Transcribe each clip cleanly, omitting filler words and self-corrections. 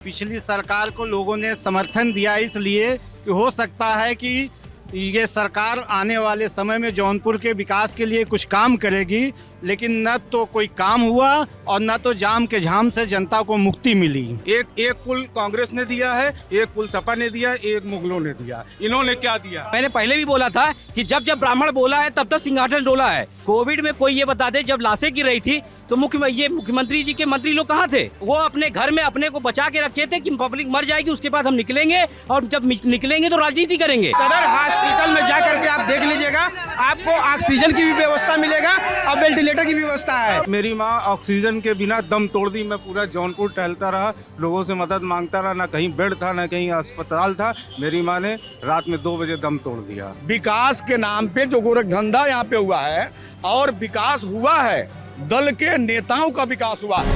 पिछली सरकार को लोगों ने समर्थन दिया इसलिए कि हो सकता है कि ये सरकार आने वाले समय में जौनपुर के विकास के लिए कुछ काम करेगी, लेकिन न तो कोई काम हुआ और न तो जाम के झाम से जनता को मुक्ति मिली। एक पुल कांग्रेस ने दिया है, एक पुल सपा ने दिया, एक मुगलों ने दिया। इन्होंने क्या दिया? मैंने पहले भी बोला था कि जब ब्राह्मण बोला है तब तक सिंहासन डोला है। कोविड में कोई ये बता दे, जब लाशें गिर रही थी तो मुख्यमंत्री जी के मंत्री लोग कहाँ थे? वो अपने घर में अपने को बचा के रखे थे कि पब्लिक मर जाएगी, उसके बाद हम निकलेंगे और जब निकलेंगे तो राजनीति करेंगे। सदर हॉस्पिटल में जा करके आप देख लीजिएगा, आपको ऑक्सीजन की भी व्यवस्था मिलेगा और वेंटिलेटर की भी व्यवस्था है। मेरी माँ ऑक्सीजन के बिना दम तोड़ दी। मैं पूरा जौनपुर टहलता रहा, लोगों से मदद मांगता रहा, ना कहीं बेड था ना कहीं अस्पताल था। मेरी माँ ने रात में 2 बजे दम तोड़ दिया। विकास के नाम पे जो गोरखधंधा यहाँ पे हुआ है, और विकास हुआ है, दल के नेताओं का विकास हुआ है।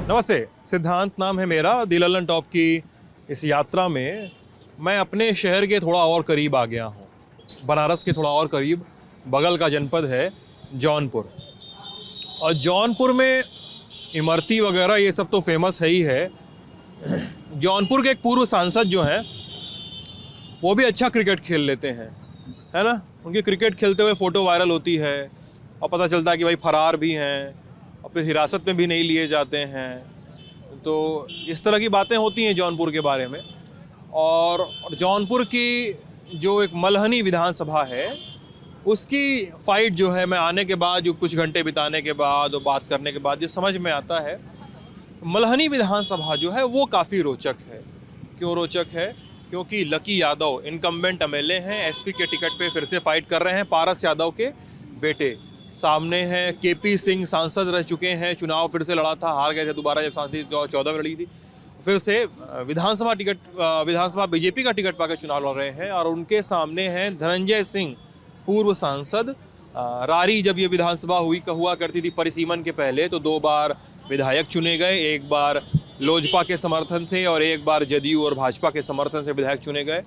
नमस्ते, सिद्धांत नाम है मेरा। दी लल्लन टॉप की इस यात्रा में मैं अपने शहर के थोड़ा और करीब आ गया हूँ, बनारस के थोड़ा और करीब। बगल का जनपद है जौनपुर, और जौनपुर में इमरती वगैरह ये सब तो फेमस है ही है। जौनपुर के एक पूर्व सांसद जो हैं वो भी अच्छा क्रिकेट खेल लेते हैं, है ना। उनकी क्रिकेट खेलते हुए फ़ोटो वायरल होती है और पता चलता है कि भाई फरार भी हैं और फिर हिरासत में भी नहीं लिए जाते हैं। तो इस तरह की बातें होती हैं जौनपुर के बारे में। और जौनपुर की जो एक मल्हनी विधानसभा है, उसकी फ़ाइट जो है, मैं आने के बाद जो कुछ घंटे बिताने के बाद और बात करने के बाद ये समझ में आता है, मल्हनी विधानसभा जो है वो काफ़ी रोचक है। क्यों रोचक है? क्योंकि लकी यादव इनकम्बेंट एमएलए हैं, एसपी के टिकट पे फिर से फाइट कर रहे हैं, पारस यादव के बेटे। सामने हैं केपी सिंह, सांसद रह चुके हैं, चुनाव फिर से लड़ा था, हार गए थे दोबारा जब सांसद 14 में लड़ी थी। फिर से विधानसभा बीजेपी का टिकट पाकर चुनाव लड़ रहे हैं। और उनके सामने हैं धनंजय सिंह, पूर्व सांसद। रारी जब ये विधानसभा हुआ करती थी परिसीमन के पहले, तो 2 बार विधायक चुने गए, एक बार लोजपा के समर्थन से और एक बार जदयू और भाजपा के समर्थन से विधायक चुने गए।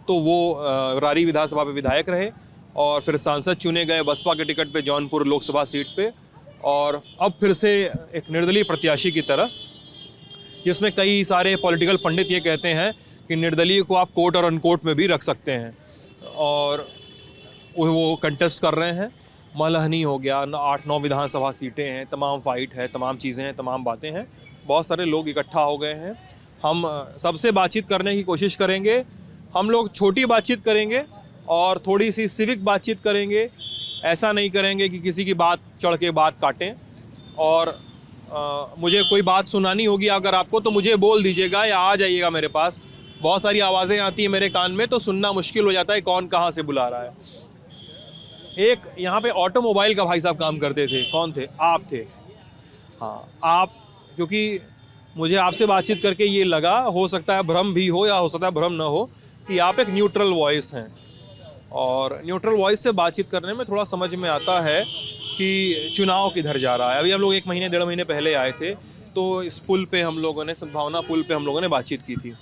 तो वो रारी विधानसभा पे विधायक रहे और फिर सांसद चुने गए बसपा के टिकट पे जौनपुर लोकसभा सीट पे। और अब फिर से एक निर्दलीय प्रत्याशी की तरह, जिसमें कई सारे पॉलिटिकल पंडित ये कहते हैं कि निर्दलीय को आप कोट और अनकोट में भी रख सकते हैं, और वो कंटेस्ट कर रहे हैं। मल्हनी हो गया, 8-9 विधानसभा सीटें हैं, तमाम फाइट है, तमाम चीज़ें हैं, तमाम बातें हैं। बहुत सारे लोग इकट्ठा हो गए हैं। हम सबसे बातचीत करने की कोशिश करेंगे। हम लोग छोटी बातचीत करेंगे और थोड़ी सी सिविक बातचीत करेंगे। ऐसा नहीं करेंगे कि किसी की बात चढ़ के बात काटें। और मुझे कोई बात सुनानी होगी अगर आपको, तो मुझे बोल दीजिएगा या आ जाइएगा मेरे पास। बहुत सारी आवाज़ें आती हैं मेरे कान में, तो सुनना मुश्किल हो जाता है कौन कहाँ से बुला रहा है। एक यहाँ पे ऑटोमोबाइल का भाई साहब काम करते थे। कौन थे? आप थे। हाँ, आप, क्योंकि मुझे आपसे बातचीत करके ये लगा, हो सकता है भ्रम भी हो या हो सकता है भ्रम ना हो, कि आप एक न्यूट्रल वॉइस हैं। और न्यूट्रल वॉइस से बातचीत करने में थोड़ा समझ में आता है कि चुनाव किधर जा रहा है। अभी हम लोग 1 महीने 1.5 महीने पहले आए थे, तो इस पुल पे हम लोगों ने, सद्भावना पुल पे हम लोगों ने बातचीत की थी।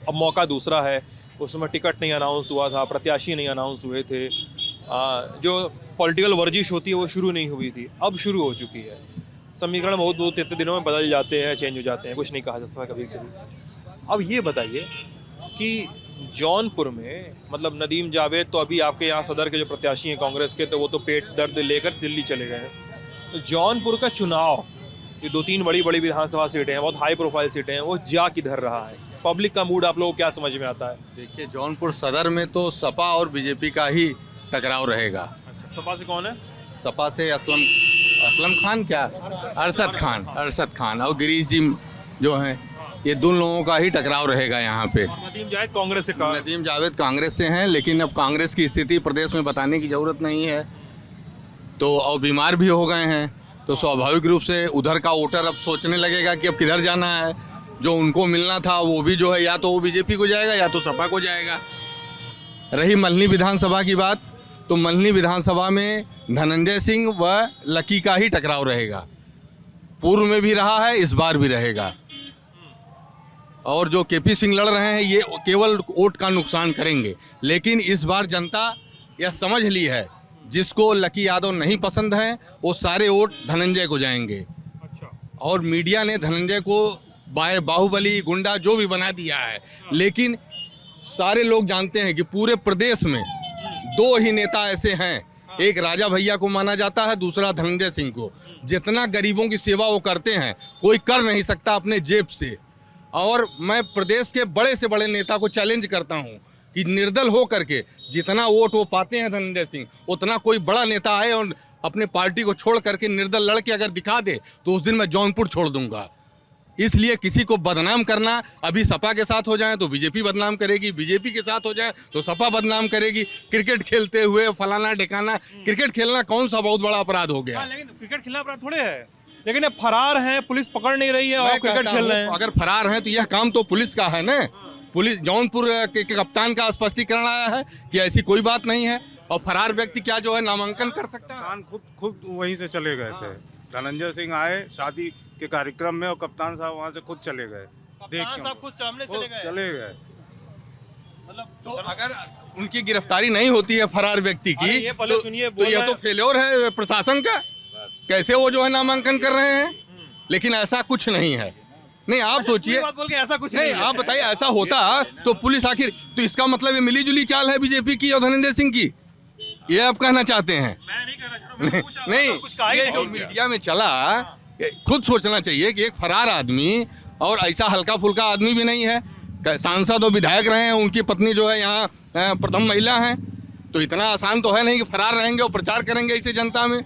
अब मौका दूसरा है, उसमें टिकट नहीं अनाउंस हुआ था, प्रत्याशी नहीं अनाउंस हुए थे, जो पॉलिटिकल वर्जिश होती है वो शुरू नहीं हुई थी, अब शुरू हो चुकी है। समीकरण बहुत इतने दिनों में बदल जाते हैं, चेंज हो जाते हैं, कुछ नहीं कहा जा सकता कभी कभी। अब ये बताइए कि जौनपुर में, मतलब नदीम जावेद तो अभी आपके यहाँ सदर के जो प्रत्याशी हैं कांग्रेस के, तो वो तो पेट दर्द लेकर दिल्ली चले गए हैं। तो जौनपुर का चुनाव, ये 2-3 बड़ी विधानसभा सीटें हैं, बहुत हाई प्रोफाइल सीटें हैं, वो जा किधर रहा है? पब्लिक का मूड आप लोगों को क्या समझ में आता है? देखिए, जौनपुर सदर में तो सपा और बीजेपी का ही टकराव रहेगा। अच्छा, सपा से कौन है? सपा से असलम खान, क्या अरशद खान और गिरीश जी जो हैं, ये 2 लोगों का ही टकराव रहेगा यहाँ पे। नदीम जावेद कांग्रेस से कहा? नदीम जावेद कांग्रेस से हैं, लेकिन अब कांग्रेस की स्थिति प्रदेश में बताने की ज़रूरत नहीं है, तो और बीमार भी हो गए हैं, तो स्वाभाविक रूप से उधर का वोटर अब सोचने लगेगा कि अब किधर जाना है। जो उनको मिलना था वो भी जो है, या तो वो बीजेपी को जाएगा या तो सपा को जाएगा। रही मल्हनी विधानसभा की बात, तो मल्हनी विधानसभा में धनंजय सिंह व लकी का ही टकराव रहेगा। पूर्व में भी रहा है, इस बार भी रहेगा। और जो केपी सिंह लड़ रहे हैं, ये केवल वोट का नुकसान करेंगे, लेकिन इस बार जनता यह समझ ली है, जिसको लकी यादव नहीं पसंद है वो सारे वोट धनंजय को जाएंगे। और मीडिया ने धनंजय को बाहुबली गुंडा जो भी बना दिया है, लेकिन सारे लोग जानते हैं कि पूरे प्रदेश में दो ही नेता ऐसे हैं, एक राजा भैया को माना जाता है, दूसरा धनंजय सिंह को। जितना गरीबों की सेवा वो करते हैं कोई कर नहीं सकता अपने जेब से। और मैं प्रदेश के बड़े से बड़े नेता को चैलेंज करता हूं कि निर्दल हो करके जितना वोट वो पाते हैं धनंजय सिंह, उतना कोई बड़ा नेता आए और अपने पार्टी को छोड़ करके निर्दल लड़के अगर दिखा दे तो उस दिन मैं जौनपुर छोड़ दूंगा। इसलिए किसी को बदनाम करना, अभी सपा के साथ हो जाए तो बीजेपी बदनाम करेगी, बीजेपी के साथ हो जाए तो सपा बदनाम करेगी। क्रिकेट खेलते हुए फलाना ढिकाना, क्रिकेट खेलना कौन सा बहुत बड़ा अपराध हो गया? लेकिन क्रिकेट खेलना अपराध थोड़े है, लेकिन अब फरार हैं, पुलिस पकड़ नहीं रही है और मैं क्रिकेट कहता खेल रहे हूं, हैं। अगर फरार हैं तो यह काम तो पुलिस का है ना। पुलिस जौनपुर के कप्तान का स्पष्टीकरण आया है कि ऐसी कोई बात नहीं है और फरार व्यक्ति क्या जो है नामांकन कर सकता है। कप्तान खुद वहीं से चले गए थे। धनंजय सिंह आए शादी के कार्यक्रम में और कप्तान साहब वहां से खुद चले गए। कप्तान साहब खुद सामने चले गए। मतलब तो अगर उनकी गिरफ्तारी नहीं होती है फरार व्यक्ति की, ये पहले सुनिए, तो यह तो फेल्योर है प्रशासन का। कैसे वो जो है नामांकन कर रहे हैं, लेकिन ऐसा कुछ नहीं है। नहीं, आप सोचिए, बात बोल के ऐसा कुछ नहीं आप बताइए, ऐसा होता तो पुलिस आखिर, तो इसका मतलब ये मिली जुली चाल है बीजेपी की और धनंजय सिंह की, ये आप कहना चाहते हैं? मैं नहीं कहना चाह रहा हूं, नहीं, कुछ कहा ही ये नहीं जो मीडिया में चला, खुद सोचना चाहिए कि एक फरार आदमी और ऐसा हल्का फुल्का आदमी भी नहीं है, सांसद और विधायक रहे हैं, उनकी पत्नी जो है यहाँ प्रथम महिला हैं, तो इतना आसान तो है नहीं कि फरार रहेंगे और प्रचार करेंगे इसे जनता में।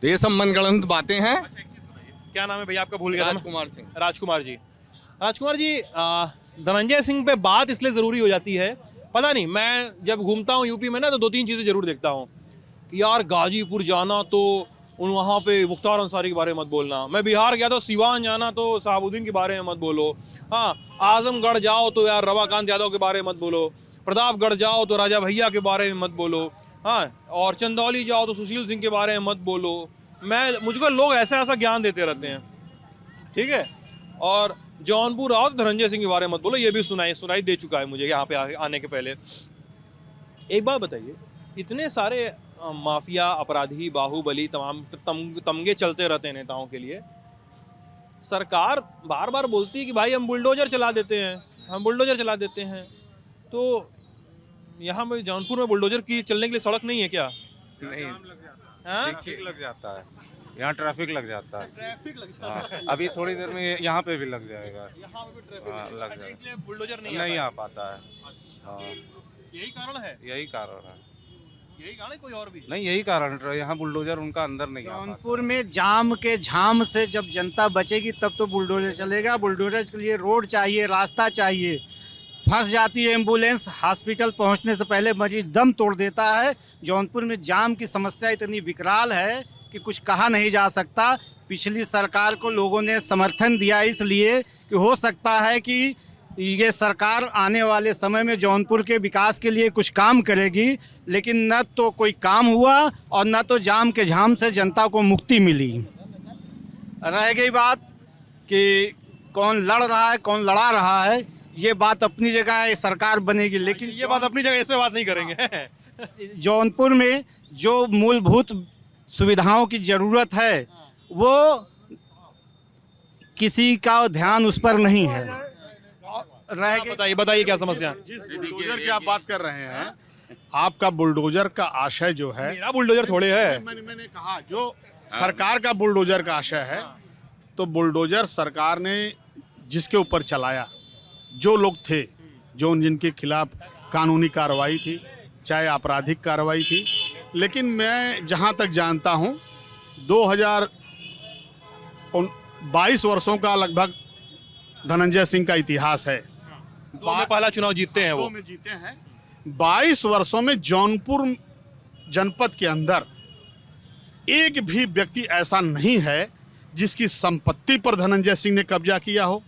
तो ये सब मनगढ़ंत बातें हैं। क्या नाम है भैया आपका? भूल गया था मैं। राजकुमार सिंह। राजकुमार जी, राजकुमार जी, धनंजय सिंह पे बात इसलिए ज़रूरी हो जाती है, पता नहीं, मैं जब घूमता हूँ यूपी में ना तो दो तीन चीज़ें ज़रूर देखता हूँ कि यार गाजीपुर जाना तो उन वहाँ पे मुख्तार अंसारी के बारे में मत बोलना, मैं बिहार गया तो सिवान जाना तो शहाबुद्दीन के बारे में मत बोलो, हाँ आजमगढ़ जाओ तो यार रमाकांत यादव के बारे में मत बोलो, प्रतापगढ़ जाओ तो राजा भैया के बारे में मत बोलो, हाँ और चंदौली जाओ तो सुशील सिंह के बारे में मत बोलो। मुझको लोग ऐसा ऐसा ज्ञान देते रहते हैं, ठीक है। और जौनपुर आओ तो धनंजय सिंह के बारे में मत बोलो, ये भी सुनाई दे चुका है मुझे यहाँ पे आने के पहले। एक बात बताइए, इतने सारे माफिया, अपराधी, बाहुबली, तमाम तमगे चलते रहते हैं नेताओं के लिए, सरकार बार बार बोलती है कि भाई हम बुलडोजर चला देते हैं, हम बुलडोजर चला देते हैं, तो यहाँ पे जौनपुर में बुलडोजर की चलने के लिए सड़क नहीं है क्या? नहीं, ट्रैफिक लग जाता है, यहाँ ट्रैफिक लग जाता है। ट्रैफिक लग जाता है। हाँ, अभी थोड़ी देर में यहाँ पे भी लग जाएगा। यहाँ पे भी ट्रैफिक हाँ, लग अच्छा, जाएगा। इसलिए बुलडोजर नहीं आ पाता है। अच्छा, हाँ, यही कारण है, यही कारण है। यही कारण है, कोई और भी? नहीं, यही कारण है, यहाँ बुलडोजर उनका अंदर नहीं आ पाता। जौनपुर में जाम के झाम से जब जनता बचेगी तब तो बुलडोजर चलेगा। बुलडोजर के लिए रोड चाहिए, रास्ता चाहिए। फंस जाती है एम्बुलेंस, हॉस्पिटल पहुंचने से पहले मरीज दम तोड़ देता है। जौनपुर में जाम की समस्या इतनी विकराल है कि कुछ कहा नहीं जा सकता। पिछली सरकार को लोगों ने समर्थन दिया इसलिए कि हो सकता है कि ये सरकार आने वाले समय में जौनपुर के विकास के लिए कुछ काम करेगी, लेकिन न तो कोई काम हुआ और न तो जाम के झाम से जनता को मुक्ति मिली। रह गई बात कि कौन लड़ रहा है, कौन लड़ा रहा है, ये बात अपनी जगह है, सरकार बनेगी, लेकिन ये बात अपनी जगह, इस पे बात नहीं करेंगे। जौनपुर में जो मूलभूत सुविधाओं की ज़रूरत है वो किसी का ध्यान उस पर नहीं है। बताइए क्या समस्या? जिस बुलडोजर की आप बात कर रहे हैं, आपका बुलडोजर का आशय जो है, मेरा बुलडोजर थोड़े है। मैंने कहा जो सरकार का बुलडोजर का आशय है, तो बुलडोजर सरकार ने जिसके ऊपर चलाया, जो लोग थे, जो जिनके खिलाफ कानूनी कार्रवाई थी, चाहे आपराधिक कार्रवाई थी, लेकिन मैं जहां तक जानता हूं 2022 वर्षों का लगभग धनंजय सिंह का इतिहास है। दो में पहला चुनाव जीतते हैं वो। 2 में जीते हैं। 22 वर्षों में जौनपुर जनपद के अंदर एक भी व्यक्ति ऐसा नहीं है जिसकी संपत्ति पर धनंजय सिंह ने कब्जा किया हो,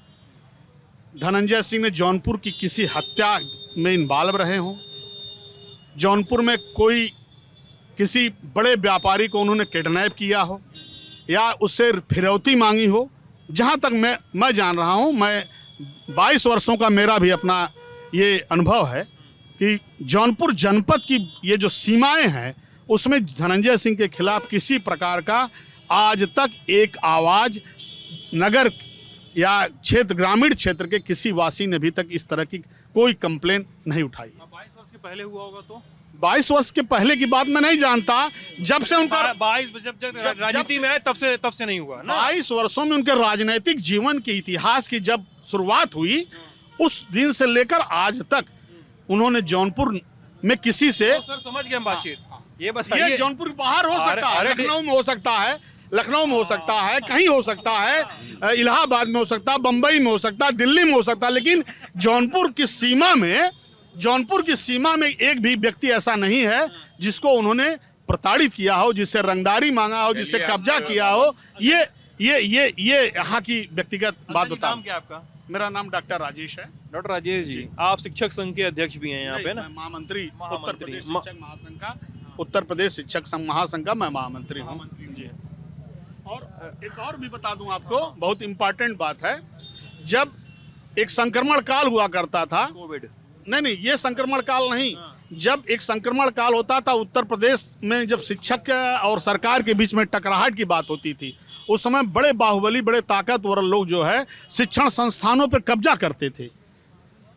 धनंजय सिंह ने जौनपुर की किसी हत्या में इन्वॉल्व रहे हों, जौनपुर में कोई किसी बड़े व्यापारी को उन्होंने किडनैप किया हो या उससे फिरौती मांगी हो। जहाँ तक मैं जान रहा हूँ, मैं 22 वर्षों का मेरा भी अपना ये अनुभव है कि जौनपुर जनपद की ये जो सीमाएं हैं उसमें धनंजय सिंह के खिलाफ किसी प्रकार का आज तक एक आवाज़ नगर या क्षेत्र, ग्रामीण क्षेत्र के किसी वासी ने अभी तक इस तरह की कोई कंप्लेन नहीं उठाई। 22 वर्ष के पहले हुआ होगा तो 22 वर्ष के पहले की बात मैं नहीं जानता, जब से उनका 22 जब राजनीति में आए तब से नहीं हुआ ना। 22 वर्षों में उनके राजनीतिक जीवन के इतिहास की जब शुरुआत हुई, उस दिन से लेकर आज तक उन्होंने जौनपुर में किसी से, तो सर समझ गए हम बातचीत, ये ये बताइए। जौनपुर के बाहर हो सकता है, अरे लखनऊ में हो सकता है, लखनऊ में हो सकता है, कहीं हो सकता है, इलाहाबाद में हो सकता है, बंबई में हो सकता है, दिल्ली में हो सकता है, लेकिन जौनपुर की सीमा में एक भी व्यक्ति ऐसा नहीं है जिसको उन्होंने प्रताड़ित किया हो, जिससे रंगदारी मांगा हो, जिससे कब्जा किया हो। ये यहाँ की व्यक्तिगत बात अंकल जी, बता। नाम क्या है आपका? मेरा नाम डॉक्टर राजेश है। डॉक्टर राजेश जी, आप शिक्षक संघ के अध्यक्ष भी हैं यहाँ पे ना? मैं महामंत्री, महामंत्री। उत्तर प्रदेश शिक्षक महासंघ का, उत्तर प्रदेश शिक्षक संघ महासंघ का मैं महामंत्री हूँ जी। और एक और भी बता दूं आपको, बहुत इंपॉर्टेंट बात है, जब एक संक्रमण काल हुआ करता था, कोविड, नहीं ये संक्रमण काल नहीं, जब एक संक्रमण काल होता था उत्तर प्रदेश में, जब शिक्षक और सरकार के बीच में टकराहट की बात होती थी, उस समय बड़े बाहुबली, बड़े ताकतवर लोग जो है शिक्षण संस्थानों पर कब्जा करते थे,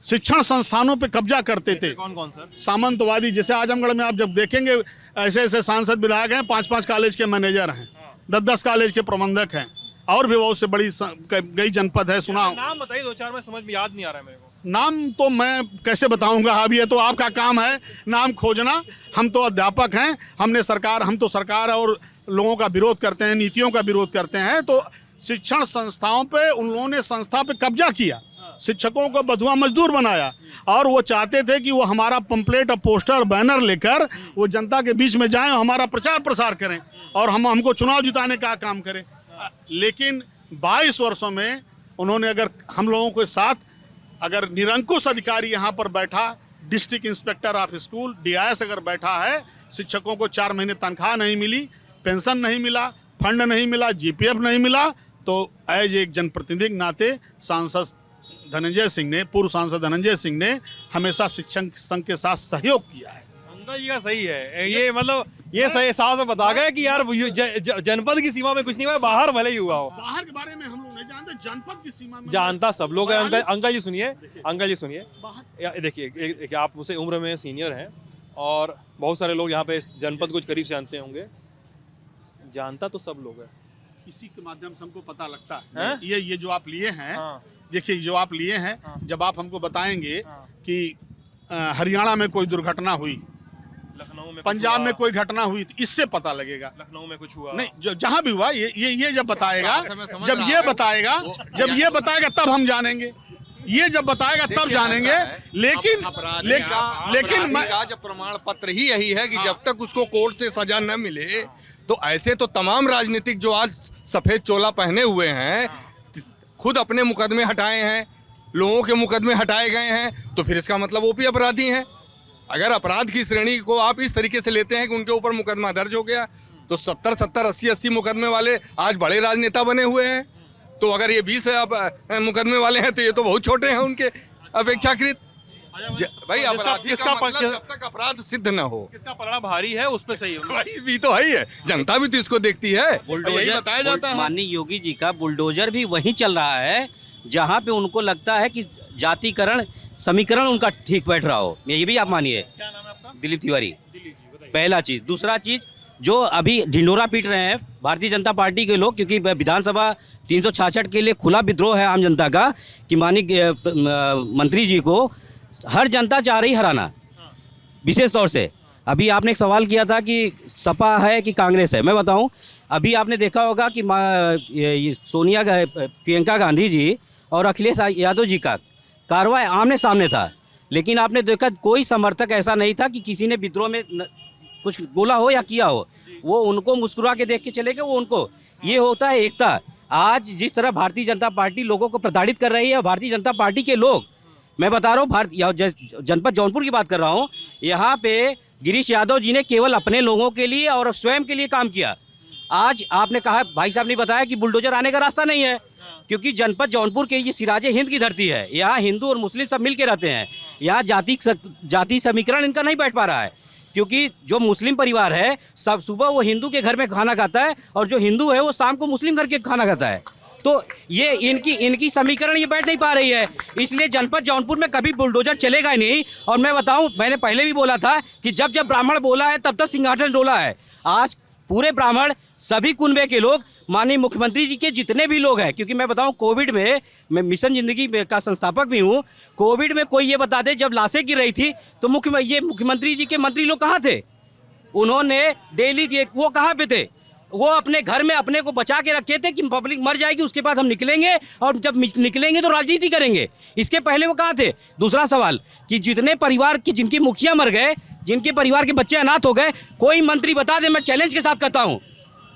शिक्षण संस्थानों पे कब्जा करते थे। कौन कौन सर? सामंतवादी, जैसे आजमगढ़ में आप जब देखेंगे ऐसे ऐसे सांसद विधायक हैं, 5-5 कॉलेज के मैनेजर हैं, 10-10 कॉलेज के प्रबंधक हैं, और भी बहुत से बड़ी कई जनपद है। सुना नाम बताइए 2-4, में समझ में याद नहीं आ रहा है मेरे को। नाम तो मैं कैसे बताऊंगा, अब ये तो आपका काम है नाम खोजना। हम तो अध्यापक हैं, हम तो सरकार और लोगों का विरोध करते हैं, नीतियों का विरोध करते हैं। तो शिक्षण संस्थाओं पे उन लोगों ने संस्था पे कब्जा किया, शिक्षकों को बधुआ मजदूर बनाया, और वो चाहते थे कि वो हमारा पंपलेट और पोस्टर बैनर लेकर वो जनता के बीच में जाएं, हमारा प्रचार प्रसार करें और हमको चुनाव जिताने का काम करें। लेकिन 22 वर्षों में उन्होंने, अगर हम लोगों के साथ अगर निरंकुश अधिकारी यहाँ पर बैठा, district inspector of school DIS अगर बैठा है, शिक्षकों को 4 महीने तनख्वाह नहीं मिली, पेंशन नहीं मिला, फंड नहीं मिला, GPF नहीं मिला, तो एज एक जनप्रतिनिधि के नाते सांसद धनंजय सिंह ने, पूर्व सांसद धनंजय सिंह ने हमेशा शिक्षक संघ के साथ सहयोग किया है। अंकल जी का सही है ये, मतलब ये सही साफ से बता गए कि यार जनपद की सीमा में कुछ नहीं हुआ, बाहर भले ही हुआ हो। बाहर के बारे में हम लोग नहीं जानते, जनपद की सीमा में जानता सब लोग है। अंकल जी सुनिए, देखिए आप मुझसे उम्र में सीनियर हैं और बहुत सारे लोग यहाँ पे इस जनपद को करीब से जानते होंगे, जानता तो सब लोग है, इसी के माध्यम से हमको पता लगता है? है। ये जो आप लिए हैं, हाँ। देखिए जो आप लिए हैं, जब आप हमको बताएंगे हाँ। कि हरियाणा में कोई दुर्घटना हुई, लखनऊ में, पंजाब में कोई घटना हुई, तो इससे पता लगेगा। लखनऊ में कुछ हुआ नहीं, जो जहां भी हुआ, ये जब बताएगा, समझ जब रहा ये हूं। बताएगा तब हम जानेंगे, ये जब बताएगा तब जानेंगे। लेकिन लेकिन का जब प्रमाण पत्र ही यही है कि जब तक उसको कोर्ट से सजा न मिले, तो ऐसे तो तमाम राजनीतिक जो आज सफेद चोला पहने हुए हैं, खुद अपने मुकदमे हटाए हैं, लोगों के मुकदमे हटाए गए हैं, तो फिर इसका मतलब वो भी अपराधी हैं। अगर अपराध की श्रेणी को आप इस तरीके से लेते हैं कि उनके ऊपर मुकदमा दर्ज हो गया, तो 70-70, 80-80 मुकदमे वाले आज बड़े राजनेता बने हुए हैं। तो अगर ये 20 मुकदमे वाले हैं, तो ये तो बहुत छोटे हैं उनके अपेक्षाकृत। भाई अपराधी का मतलब जब तक अपराध सिद्ध न हो, किसका पलड़ा भारी है उस पे सही भाई भी तो है ही है, जनता भी तो इसको देखती है, यही बताया जाता है। माननीय योगी जी का बुलडोजर भी वहीं चल रहा है जहां पे उनको लगता है कि जातिकरण समीकरण उनका ठीक बैठ रहा हो। ये भी आप मानिए। क्या नाम है आपका? दिलीप तिवारी। पहला चीज। दूसरा चीज, जो अभी ढिंडोरा पीट रहे हैं भारतीय जनता पार्टी के लोग, क्योंकि विधानसभा 366 के लिए खुला विद्रोह है आम जनता का, कि माननीय मंत्री जी को हर जनता चाह रही हराना। विशेष तौर से अभी आपने एक सवाल किया था कि सपा है कि कांग्रेस है। मैं बताऊं, अभी आपने देखा होगा कि सोनिया प्रियंका गांधी जी और अखिलेश यादव जी का कार्रवाई आमने सामने था, लेकिन आपने देखा कोई समर्थक ऐसा नहीं था कि किसी ने विद्रोह में कुछ बोला हो या किया हो। वो उनको मुस्कुरा के देख के चले गए। वो उनको, ये होता है एकता। आज जिस तरह भारतीय जनता पार्टी लोगों को प्रताड़ित कर रही है, भारतीय जनता पार्टी के लोग, मैं बता रहा हूँ, जनपद जौनपुर की बात कर रहा हूँ, यहाँ पे गिरीश यादव जी ने केवल अपने लोगों के लिए और स्वयं के लिए काम किया। आज आपने कहा, भाई साहब ने बताया कि बुलडोजर आने का रास्ता नहीं है, क्योंकि जनपद जौनपुर के ये सिराजे हिंद की धरती है। यहाँ हिंदू और मुस्लिम सब मिल के रहते हैं। यहाँ जाति समीकरण इनका नहीं बैठ पा रहा है, क्योंकि जो मुस्लिम परिवार है, सब सुबह वो हिंदू के घर में खाना खाता है, और जो हिंदू है वो शाम को मुस्लिम घर के खाना खाता है। तो ये इनकी समीकरण ये बैठ नहीं पा रही है, इसलिए जनपद जौनपुर में कभी बुलडोजर चलेगा ही नहीं। और मैं बताऊं, मैंने पहले भी बोला था कि जब जब ब्राह्मण बोला है तब तक सिंहासन डोला है। आज पूरे ब्राह्मण, सभी कुनबे के लोग, माननीय मुख्यमंत्री जी के जितने भी लोग हैं, क्योंकि मैं बताऊं कोविड में मैं मिशन जिंदगी का संस्थापक भी हूं। कोविड में कोई ये बता दे, जब लाशें गिर रही थी तो मुख्यमंत्री जी के मंत्री लोग कहाँ थे? उन्होंने डेली वो कहाँ पे थे? वो अपने घर में अपने को बचा के रखे थे कि पब्लिक मर जाएगी, उसके बाद हम निकलेंगे और जब निकलेंगे तो राजनीति करेंगे। इसके पहले वो कहाँ थे? दूसरा सवाल कि जितने परिवार की जिनकी मुखिया मर गए, जिनके परिवार के बच्चे अनाथ हो गए, कोई मंत्री बता दे, मैं चैलेंज के साथ कहता हूँ,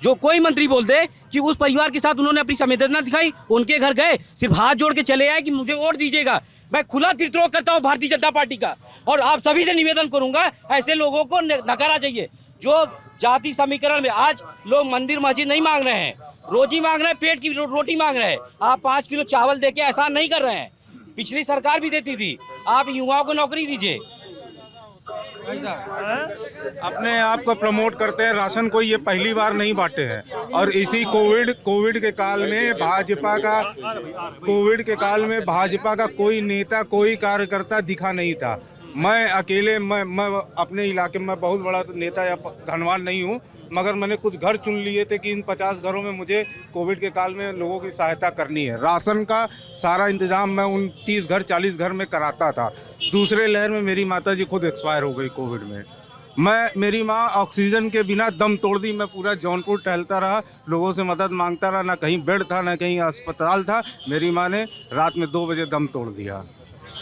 जो कोई मंत्री बोल दे कि उस परिवार के साथ उन्होंने अपनी संवेदना दिखाई, उनके घर गए, सिर्फ हाथ जोड़ के चले आए कि मुझे वोट दीजिएगा। मैं खुला विद्रोह करता हूँ भारतीय जनता पार्टी का, और आप सभी से निवेदन करूंगा, ऐसे लोगों को नकारा चाहिए जो जाति समीकरण में आज लोग मंदिर मस्जिद नहीं मांग रहे हैं, रोजी मांग रहे हैं, पेट की रोटी मांग रहे हैं। आप 5 किलो चावल देके एहसान नहीं कर रहे हैं, पिछली सरकार भी देती थी। आप युवाओं को नौकरी दीजिए। अपने आप को प्रमोट करते हैं, राशन को ये पहली बार नहीं बांटे हैं। और इसी कोविड के काल में भाजपा का कोई नेता, कोई कार्यकर्ता दिखा नहीं था। मैं अकेले, मैं अपने इलाके में बहुत बड़ा नेता या धनवान नहीं हूँ, मगर मैंने कुछ घर चुन लिए थे कि इन 50 घरों में मुझे कोविड के काल में लोगों की सहायता करनी है। राशन का सारा इंतजाम मैं उन 30 घर 40 घर में कराता था। दूसरे लहर में मेरी माताजी खुद एक्सपायर हो गई कोविड में। मेरी माँ ऑक्सीजन के बिना दम तोड़ दी। मैं पूरा जौनपुर टहलता रहा, लोगों से मदद मांगता रहा, ना कहीं बेड था ना कहीं अस्पताल था। मेरी माँ ने रात में 2 बजे दम तोड़ दिया।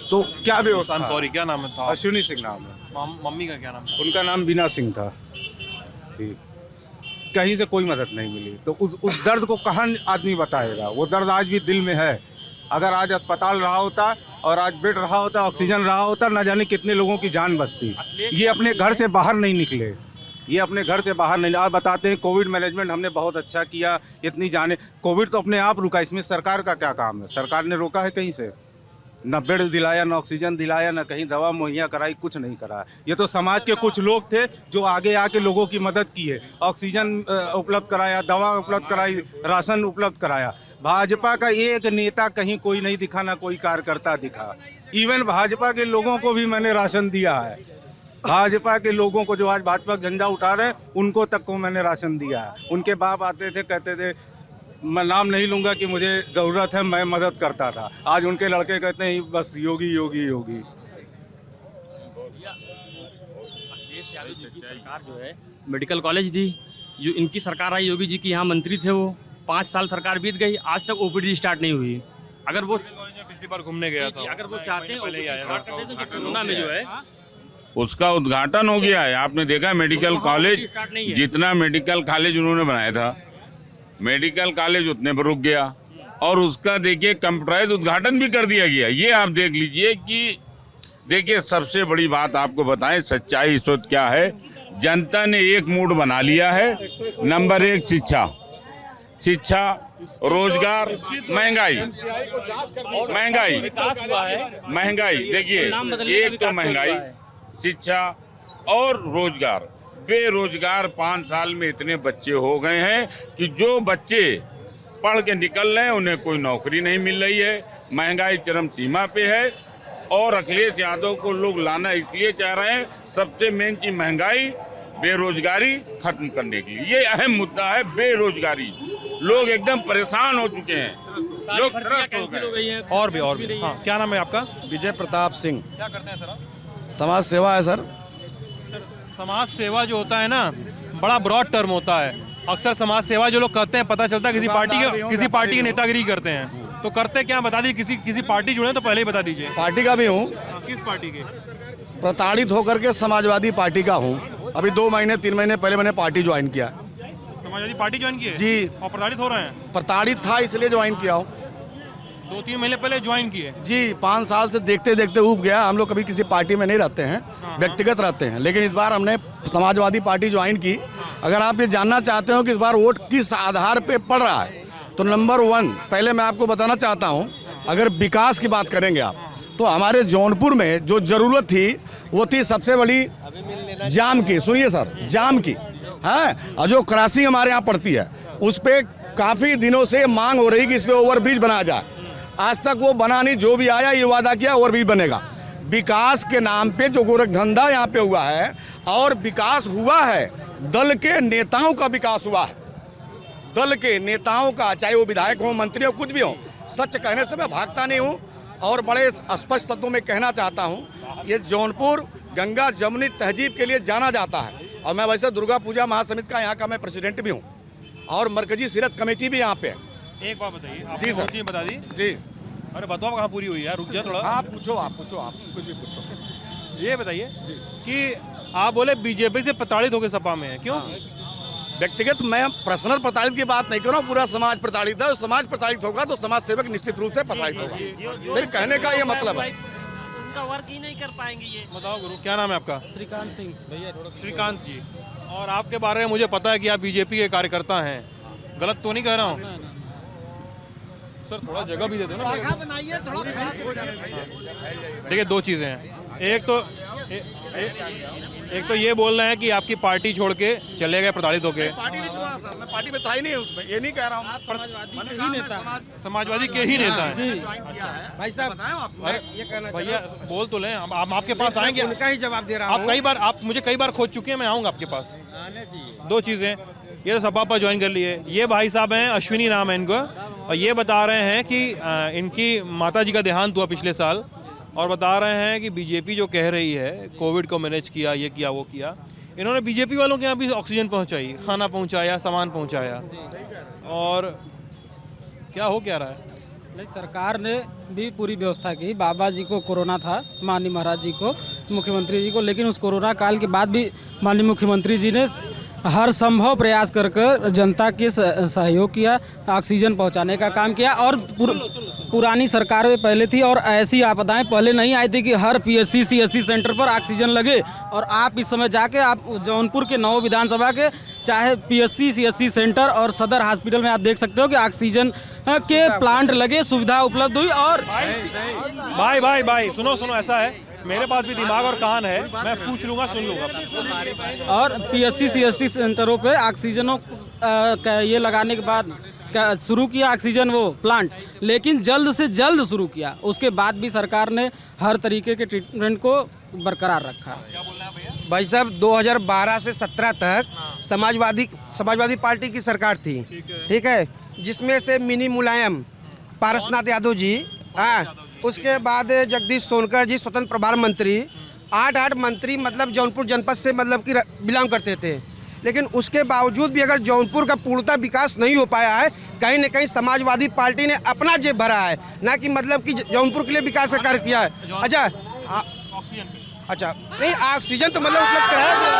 तो क्या व्यवस्था? सॉरी, क्या नाम था? अश्विनी सिंह नाम है। मम्मी का क्या नाम था? उनका नाम बीना सिंह था। कहीं से कोई मदद नहीं मिली, तो उस दर्द को कहाँ आदमी बताएगा? वो दर्द आज भी दिल में है। अगर आज अस्पताल रहा होता और आज बेड रहा होता, ऑक्सीजन रहा होता, ना जाने कितने लोगों की जान बचती। ये अपने घर से बाहर नहीं निकले, ये अपने घर से बाहर नहीं। आप बताते हैं कोविड मैनेजमेंट हमने बहुत अच्छा किया, इतनी जाने। कोविड तो अपने आप रुका, इसमें सरकार का क्या काम है? सरकार ने रोका है कहीं से? न बेड दिलाया, न ऑक्सीजन दिलाया, न कहीं दवा मुहैया कराई, कुछ नहीं करा। ये तो समाज के कुछ लोग थे जो आगे आके लोगों की मदद की है। ऑक्सीजन उपलब्ध कराया, दवा उपलब्ध कराई, राशन उपलब्ध कराया। भाजपा का एक नेता कहीं कोई नहीं दिखा, ना कोई कार्यकर्ता दिखा। इवन भाजपा के लोगों को भी मैंने राशन दिया है। भाजपा के लोगों को जो आज भाजपा का झंडा उठा रहे हैं, उनको तक को मैंने राशन दिया है। उनके बाप आते थे, कहते थे, मैं नाम नहीं लूंगा कि मुझे ज़रूरत है, मैं मदद करता था। आज उनके लड़के कहते हैं बस योगी योगी योगी। सरकार जो है मेडिकल कॉलेज दी, जो इनकी सरकार आई, योगी जी की यहाँ मंत्री थे वो, 5 साल सरकार बीत गई, आज तक ओपीडी स्टार्ट नहीं हुई। अगर वो पिछली बार घूमने गया था, अगर वो चाहते हैं कोरोना में जो है उसका उद्घाटन हो गया है। आपने देखा मेडिकल कॉलेज, जितना मेडिकल कॉलेज उन्होंने बनाया था, मेडिकल कॉलेज उतने पर रुक गया। और उसका देखिए कंप्यूटराइज उद्घाटन भी कर दिया गया। ये आप देख लीजिए कि देखिए सबसे बड़ी बात आपको बताएं, सच्चाई इस वक्त क्या है। जनता ने एक मूड बना लिया है। नंबर 1 शिक्षा, रोजगार, महंगाई। देखिए, एक तो महंगाई, शिक्षा और रोजगार। बेरोजगार 5 साल में इतने बच्चे हो गए हैं कि जो बच्चे पढ़ के निकल रहे हैं उन्हें कोई नौकरी नहीं मिल रही है। महंगाई चरम सीमा पे है और अखिलेश यादव को लोग लाना इसलिए चाह रहे हैं, सबसे मेन चीज महंगाई, बेरोजगारी खत्म करने के लिए। ये अहम मुद्दा है, बेरोजगारी। लोग एकदम परेशान हो चुके हैं, लोग त्रस्त हो गए। और भी हाँ, क्या नाम है आपका? विजय प्रताप सिंह। क्या करते हैं सर आप? समाज सेवा है सर। समाज सेवा जो होता है ना, बड़ा ब्रॉड टर्म होता है। अक्सर समाज सेवा जो लोग करते हैं, पता चलता है किसी पार्टी की नेतागिरी करते हैं। तो करते क्या, बता दीजिए। किसी पार्टी जुड़े तो पहले ही बता दीजिए। पार्टी का भी हूँ। किस पार्टी के? प्रताड़ित होकर के समाजवादी पार्टी का हूँ। अभी 2 महीने 3 महीने पहले मैंने पार्टी ज्वाइन किया। समाजवादी पार्टी ज्वाइन की है? जी। और प्रताड़ित हो रहे हैं? प्रताड़ित था इसलिए ज्वाइन किया हूँ। 2-3 महीने पहले ज्वाइन किए? जी, 5 साल से देखते देखते ऊब गया। हम लोग कभी किसी पार्टी में नहीं रहते हैं, व्यक्तिगत रहते हैं, लेकिन इस बार हमने समाजवादी पार्टी ज्वाइन की। अगर आप ये जानना चाहते हो कि इस बार वोट किस आधार पे पड़ रहा है, तो नंबर 1 पहले मैं आपको बताना चाहता हूँ, अगर विकास की बात करेंगे आप, तो हमारे जौनपुर में जो ज़रूरत थी वो थी सबसे बड़ी जाम की। सुनिए सर, जाम की है, और जो क्रॉसिंग हमारे यहाँ पड़ती है उस पर काफ़ी दिनों से मांग हो रही कि इस पे ओवरब्रिज बनाया जाए। आज तक वो बना नहीं। जो भी आया ये वादा किया ओवरब्रिज बनेगा। विकास के नाम पे जो गोरखधंधा यहाँ पे हुआ है, और विकास हुआ है, दल के नेताओं का विकास हुआ है, दल के नेताओं का, चाहे वो विधायक हो, मंत्री हो, कुछ भी हो। सच कहने से मैं भागता नहीं हूँ और बड़े स्पष्ट शब्दों में कहना चाहता हूँ, ये जौनपुर गंगा जमुनी तहजीब के लिए जाना जाता है। और मैं वैसे दुर्गा पूजा महासमिति का यहाँ का मैं प्रेसिडेंट भी हूँ और मरकजी सीरत कमेटी भी यहाँ पे है। एक बात बताइए, आप जी सर। चीज़ बता दी। जी अरे बताओ कहाँ पूरी हुई है, रुक जा थोड़ा। आप पूछो, आप कुछ भी पूछो। ये बताइए कि आप बोले बीजेपी से प्रताड़ित होकर सपा में है, क्यों? व्यक्तिगत मैं पर्सनल प्रताड़ित की बात नहीं कर रहा हूँ, पूरा समाज प्रताड़ित है। समाज प्रताड़ित होगा तो समाज सेवक निश्चित रूप से प्रताड़ित होगा। फिर कहने का ये मतलब है। उनका वर्क ही नहीं कर पाएंगे ये। बताओ गुरु, क्या नाम है आपका? श्रीकांत सिंह। श्रीकांत जी, और आपके बारे में मुझे पता है कि आप बीजेपी के कार्यकर्ता हैं, गलत तो नहीं कह रहा हूँ? सर थोड़ा जगह भी दे दो ना। देखिए दो चीज़ें हैं, एक तो ये बोल रहे हैं कि आपकी पार्टी छोड़ के चले गए प्रताड़ित होके। पार्टी नहीं छोड़ा सर, मैं पार्टी में था ही नहीं उसमें, ये नहीं कह रहा हूँ। समाजवादी के ही नेता हैं। भाई साहब ये कहना भैया बोल तो लें, हम आपके पास आएंगे। उनका ही जवाब दे रहा हूँ। आप मुझे कई बार खोज चुके हैं, मैं आऊँगा आपके पास। दो चीज़ें, ये तो सपा पर ज्वाइन कर लिए। ये भाई साहब हैं, अश्विनी नाम है इनको, और ये बता रहे हैं कि इनकी माता जी का देहांत हुआ पिछले साल, और बता रहे हैं कि बीजेपी जो कह रही है कोविड को मैनेज किया, ये किया, वो किया। इन्होंने बीजेपी वालों के यहाँ भी ऑक्सीजन पहुँचाई, खाना पहुँचाया, सामान पहुँचाया, और क्या हो क्या रहा है? नहीं, सरकार ने भी पूरी व्यवस्था की। बाबा जी को कोरोना था, माननीय महाराज जी को, मुख्यमंत्री जी को, लेकिन उस कोरोना काल के बाद भी माननीय मुख्यमंत्री जी ने हर संभव प्रयास कर जनता के सहयोग किया, ऑक्सीजन पहुंचाने का काम किया। और पुरानी सरकार में पहले थी और ऐसी आपदाएं पहले नहीं आई थी कि हर पीएचसी सीएचसी सेंटर पर ऑक्सीजन लगे। और आप इस समय जाके आप जौनपुर के 9 विधानसभा के चाहे पीएचसी सीएचसी सेंटर और सदर हॉस्पिटल में आप देख सकते हो कि ऑक्सीजन के प्लांट लगे, सुविधा उपलब्ध हुई। और भाई सुनो, ऐसा है, मेरे पास भी दिमाग और कान है, मैं पूछ लूंगा, सुन लूंगा। और पीएचसी सीएचसी सेंटरों पे ऑक्सीजनों का ये लगाने के बाद शुरू किया ऑक्सीजन वो प्लांट, लेकिन जल्द से जल्द शुरू किया। उसके बाद भी सरकार ने हर तरीके के ट्रीटमेंट को बरकरार रखा। भाई साहब 2012 से 17 तक समाजवादी पार्टी की सरकार थी, ठीक है, जिसमें से मिनी मुलायम, पारसनाथ यादव जी, हाँ, उसके बाद जगदीश सोनकर जी स्वतंत्र प्रभार मंत्री, 8 मंत्री मतलब जौनपुर जनपद से मतलब कि बिलोंग करते थे। लेकिन उसके बावजूद भी अगर जौनपुर का पूर्णतः विकास नहीं हो पाया है, कहीं न कहीं समाजवादी पार्टी ने अपना जेब भरा है, ना कि मतलब कि जौनपुर के लिए विकास का कार्य किया है। अच्छा नहीं, ऑक्सीजन तो मतलब उपलब्ध कराया गया,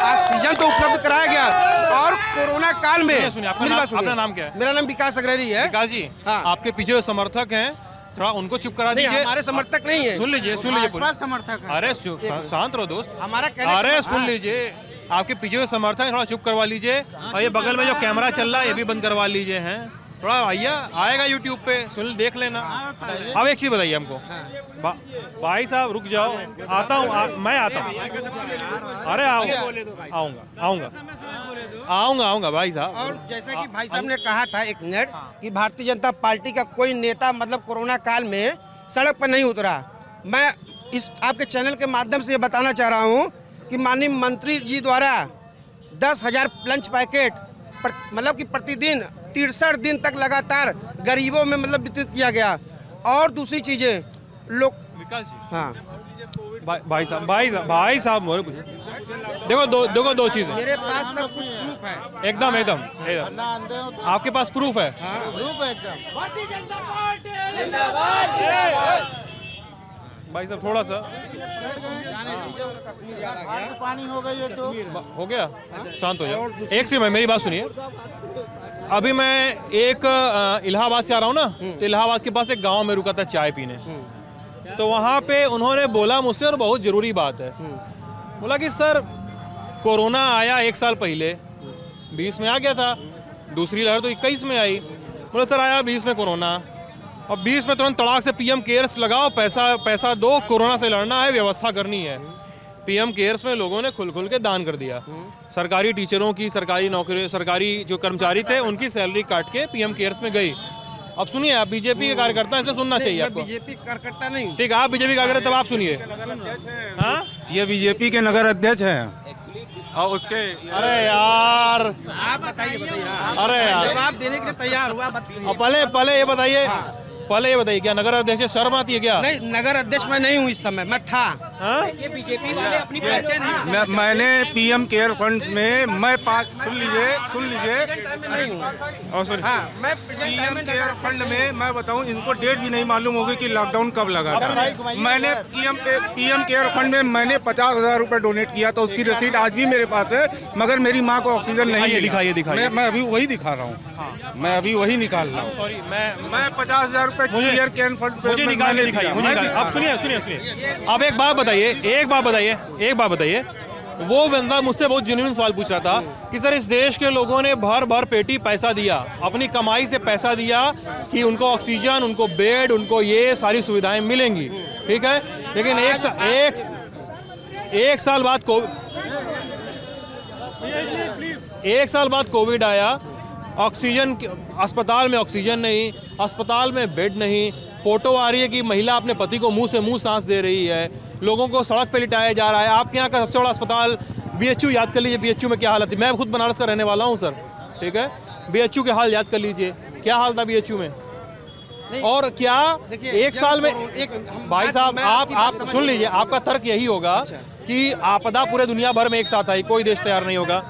ऑक्सीजन तो उपलब्ध कराया गया। और कोरोना काल में अपना नाम क्या है? मेरा नाम विकास अग्रहरी है। विकास जी, हाँ। आपके पीछे जो समर्थक हैं, थोड़ा उनको चुप करा दीजिए। हमारे समर्थक नहीं है। सुन लीजिए समर्थक। अरे शांत रहो दोस्त, हमारा अरे सुन लीजिए, आपके पीछे जो समर्थक है थोड़ा चुप करवा लीजिए, और ये बगल में जो कैमरा चल रहा है ये भी बंद करवा लीजिए। हैं थोड़ा भैया आएगा यूट्यूब पे, सुन देख लेना। अब एक चीज़ बताइए हमको। भाई साहब रुक जाओ, आता हूँ, मैं आता हूँ। अरे आऊँगा भाई साहब। और जैसा कि भाई साहब ने कहा था एक मिनट कि भारतीय जनता पार्टी का कोई नेता मतलब कोरोना काल में सड़क पर नहीं उतरा। मैं इस आपके चैनल के माध्यम से ये बताना चाह रहा हूँ कि माननीय मंत्री जी द्वारा 10,000 लंच पैकेट मतलब कि प्रतिदिन 63 दिन तक लगातार गरीबों में मतलब वितरित किया गया। और दूसरी चीजें लोग, विकास जी, हाँ भाई साहब देखो दो चीजें मेरे पास सब कुछ प्रूफ है। एकदम आपके पास प्रूफ है? प्रूफ है एकदम। भाई साहब थोड़ा सा पानी हो गई है तो हो गया, शांत हो जाओ। एक से मेरी बात सुनिए। अभी मैं एक इलाहाबाद से आ रहा हूँ ना, तो इलाहाबाद के पास एक गांव में रुका था चाय पीने। तो वहाँ पे उन्होंने बोला मुझसे, और बहुत ज़रूरी बात है, बोला कि सर कोरोना आया 1 साल पहले, 20 में आ गया था, दूसरी लहर तो 21 में आई। बोला सर आया 20 में कोरोना, और 20 में तुरंत तड़ाक से PM केयर्स लगाओ, पैसा दो, कोरोना से लड़ना है, व्यवस्था करनी है। पीएम केयर्स में लोगों ने खुल के दान कर दिया। सरकारी टीचरों की, सरकारी नौकरी, सरकारी जो कर्मचारी थे उनकी सैलरी काट के पीएम केयर्स में गई। अब सुनिए, आप बीजेपी के कार्यकर्ता हैं, इसलिए सुनना चाहिए आपको। बीजेपी कार्यकर्ता नहीं, ठीक है, आप बीजेपी कार्यकर्ता, तब आप सुनिए। हाँ, ये बीजेपी के नगर अध्यक्ष हैं और उसके अरे यार, आप बताइए अरे यार, जवाब देने के लिए तैयार हुआ पहले ये बताइए, क्या नगर अध्यक्ष शर्म आती है क्या? नहीं, नगर अध्यक्ष मैं नहीं हूँ इस समय, मैं था। ये बीजेपी वाले अपनी पहचान है। मैंने पीएम केयर फंड्स में सुन लीजिए मैं पीएम केयर फंड में मैं बताऊं, इनको डेट भी नहीं मालूम होगी कि लॉकडाउन कब लगा था। मैंने पीएम केयर फंड में मैंने 50,000 रुपए डोनेट किया था, उसकी रसीद आज भी मेरे पास है, मगर मेरी माँ को ऑक्सीजन नहीं। दिखाइए। मैं अभी वही दिखा रहा हूँ, मैं अभी वही निकाल रहा हूँ। सॉरी, मैं 50,000 रुपए केयर कैन फंड मुझे निकाल के दिखाइए, अब सुनिए। अब एक बात बताइए, वो बंदा मुझसे बहुत जेन्युइन सवाल पूछ रहा था कि सर, इस देश के लोगों ने भर पेटी पैसा दिया, अपनी कमाई से पैसा दिया कि उनको ऑक्सीजन, उनको बेड, उनको ये सारी सुविधाएं मिलेंगी, ठीक है, लेकिन एक साल बाद कोविड आया, ऑक्सीजन, अस्पताल में ऑक्सीजन नहीं, अस्पताल में बेड नहीं, फोटो आ रही है कि महिला अपने पति को मुंह से मुंह सांस दे रही है, लोगों को सड़क पे लिटाया जा रहा है। आपके यहाँ का सबसे बड़ा अस्पताल बीएचयू, याद कर लीजिए बीएचयू में क्या हालत है। मैं खुद बनारस का रहने वाला हूँ सर, ठीक है, बीएचयू के हाल याद कर लीजिए, क्या हाल था बीएचयू में। और क्या एक साल में भाई साहब, आप सुन लीजिए, आपका तर्क यही होगा कि आपदा पूरे दुनिया भर में एक साथ आई, कोई देश तैयार नहीं होगा।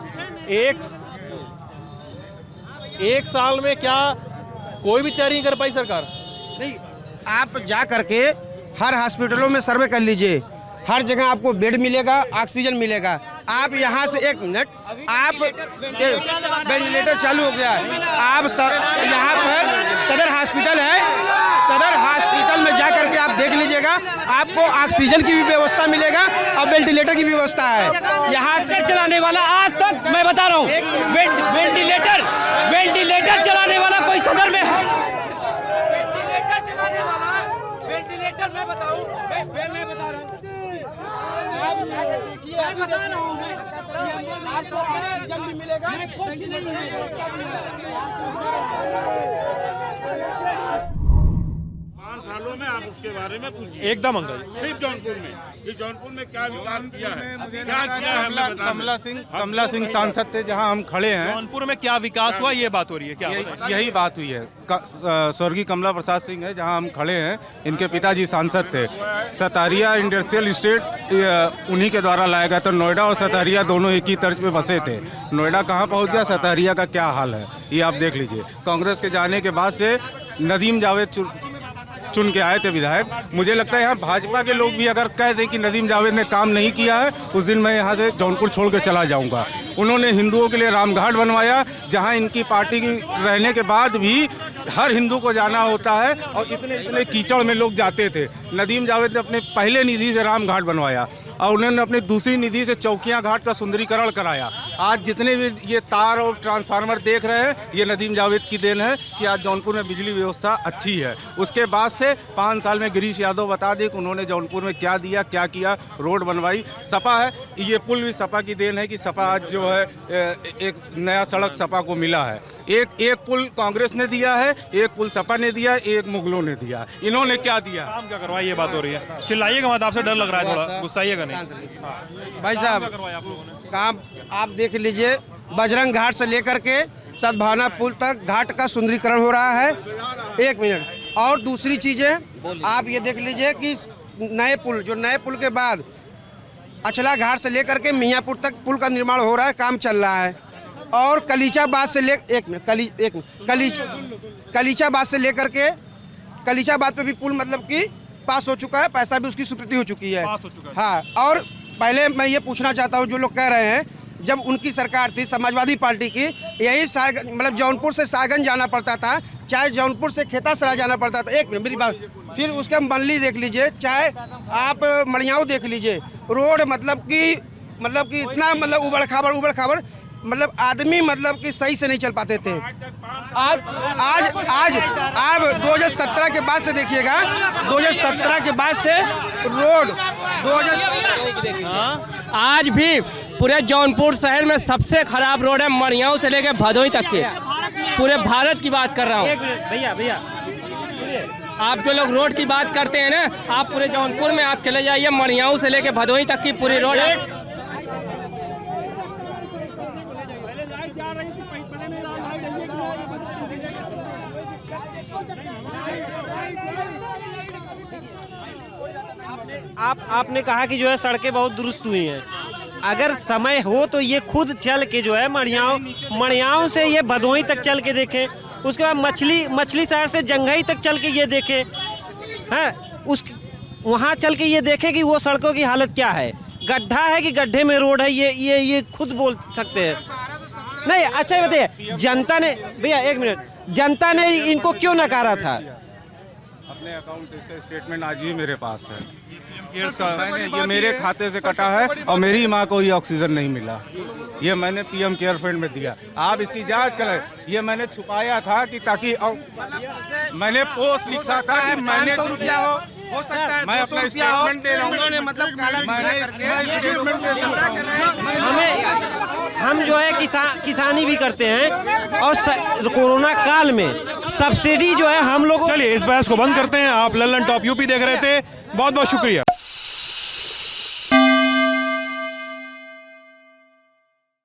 एक साल में क्या कोई भी तैयारी नहीं कर पाई सरकार? नहीं, आप जा करके हर हॉस्पिटलों में सर्वे कर लीजिए, हर जगह आपको बेड मिलेगा, ऑक्सीजन मिलेगा। आप यहाँ से एक मिनट, आप वेंटिलेटर चालू हो गया, आप यहाँ पर सदर हॉस्पिटल है, सदर हॉस्पिटल में जा करके आप देख लीजिएगा, आपको ऑक्सीजन की भी व्यवस्था मिलेगा और वेंटिलेटर की भी व्यवस्था है। यहाँ से चलाने वाला आज तक मैं बता रहा हूँ, वेंटिलेटर चलाने वाला कोई सदर में है? वेंटिलेटर मैं बताऊं, मैं बता रहा हूँ, आप जाकर देखिए, अभी आपको ऑक्सीजन भी मिलेगा, वेंटिलेटर की व्यवस्था भी है। 5 सालों में आप उसके बारे में पूछिए, एकदम अंकल, सिर्फ जौनपुर में, कि जौनपुर में क्या विकास किया है, क्या किया है। कमला सिंह सांसद थे जहां हम खड़े हैं, जौनपुर में क्या विकास हुआ, ये बात हो रही है क्या? यही बात हुई है। स्वर्गीय कमला प्रसाद सिंह है जहां हम खड़े हैं, इनके पिताजी सांसद थे। सतारिया इंडस्ट्रियल इस्टेट उन्हीं के द्वारा लाया गया था। नोएडा और सतारिया दोनों एक ही तर्ज पे बसे थे। नोएडा कहाँ पहुँच गया, सतारिया का क्या हाल है, ये आप देख लीजिए। कांग्रेस के जाने के बाद से नदीम जावेद चुन के आए थे विधायक। मुझे लगता है यहाँ भाजपा के लोग भी अगर कह दें कि नदीम जावेद ने काम नहीं किया है, उस दिन मैं यहाँ से जौनपुर छोड़ कर चला जाऊँगा। उन्होंने हिंदुओं के लिए रामघाट बनवाया, जहाँ इनकी पार्टी रहने के बाद भी हर हिंदू को जाना होता है और इतने कीचड़ में लोग जाते थे। नदीम जावेद ने अपने पहले निधि से रामघाट बनवाया और उन्होंने अपनी दूसरी निधि से चौकियाँ घाट का सुंदरीकरण कराया। आज जितने भी ये तार और ट्रांसफार्मर देख रहे हैं, ये नदीम जावेद की देन है कि आज जौनपुर में बिजली व्यवस्था अच्छी है। उसके बाद से 5 साल में गिरीश यादव बता दें कि उन्होंने जौनपुर में क्या दिया, क्या किया। रोड बनवाई, सपा है, ये पुल भी सपा की देन है कि सपा आज जो है एक नया सड़क सपा को मिला है। एक पुल कांग्रेस ने दिया है, एक पुल सपा ने दिया, एक मुगलों ने दिया। इन्होंने क्या दिया? काम क्या करवाई, ये बात हो रही है। चिल्लाइएगा मत, आपसे डर लग रहा है, थोड़ा गुस्साइएगा नहीं। भाई साहब, काम आप देख लीजिए, बजरंग घाट से लेकर के सद्भावना पुल तक घाट का सुंदरीकरण हो रहा है। एक मिनट, और दूसरी चीजें आप ये देख लीजिए कि नए पुल के बाद अचला घाट से लेकर के मियाँपुर तक पुल का निर्माण हो रहा है, काम चल रहा है। और कलीचाबाद से लेकर के कलीचाबाद पे भी पुल मतलब कि पास हो चुका है, पैसा भी उसकी स्वीकृति हो चुकी है। हाँ, और पहले मैं ये पूछना चाहता हूँ, जो लोग कह रहे हैं जब उनकी सरकार थी समाजवादी पार्टी की, यही मतलब जौनपुर से सागन जाना पड़ता था, चाहे जौनपुर से खेतासराय जाना पड़ता था। एक मिनट मेरी बात, फिर उसका मंडली देख लीजिए, चाहे आप मड़ियाऊ देख लीजिए, रोड मतलब कि इतना मतलब उबड़ खाबड़ मतलब आदमी मतलब कि सही से नहीं चल पाते थे। आज आप 2017 के बाद से देखिएगा, 2017 के बाद से रोड आज भी पूरे जौनपुर शहर में सबसे खराब रोड है मड़ियाऊ से लेकर भदोही तक के। पूरे भारत की बात कर रहा हूँ। भैया आप जो लोग रोड की बात करते हैं ना, आप पूरे जौनपुर में आप चले जाइए, मड़ियाऊ से लेकर भदोही तक की पूरी रोड है। आपने कहा कि जो है सड़कें बहुत दुरुस्त हुई हैं। अगर समय हो तो ये खुद चल के जो है मड़ियाऊ से ये भदोही तक चल के देखें, उसके बाद मछली शहर से जंघई तक चल के ये देखें, हैं उस वहाँ चल के ये देखें कि वो सड़कों की हालत क्या है, गड्ढा है कि गड्ढे में रोड है, ये खुद बोल सकते हैं। नहीं अच्छा ये बताइए, जनता ने भैया एक मिनट, जनता ने इनको क्यों नकारा था? अपने अकाउंट से इसका स्टेटमेंट आज भी मेरे पास है। ये मेरे खाते से कटा है और मेरी माँ को ये ऑक्सीजन नहीं मिला। ये मैंने पीएम केयर फंड में दिया। आप इसकी जांच करें। ये मैंने छुपाया था कि ताकि मैंने पोस्ट लिखा था कि मैंने रुपया हो सकता है, मैं अपना स्टेटमेंट दे रहा हूँ। मतलब हम जो है किसानी भी करते हैं और कोरोना काल में सब्सिडी जो है हम लोग। चलिए इस बहस को बंद करते हैं। आप लल्लन टॉप यूपी देख रहे थे, बहुत बहुत शुक्रिया।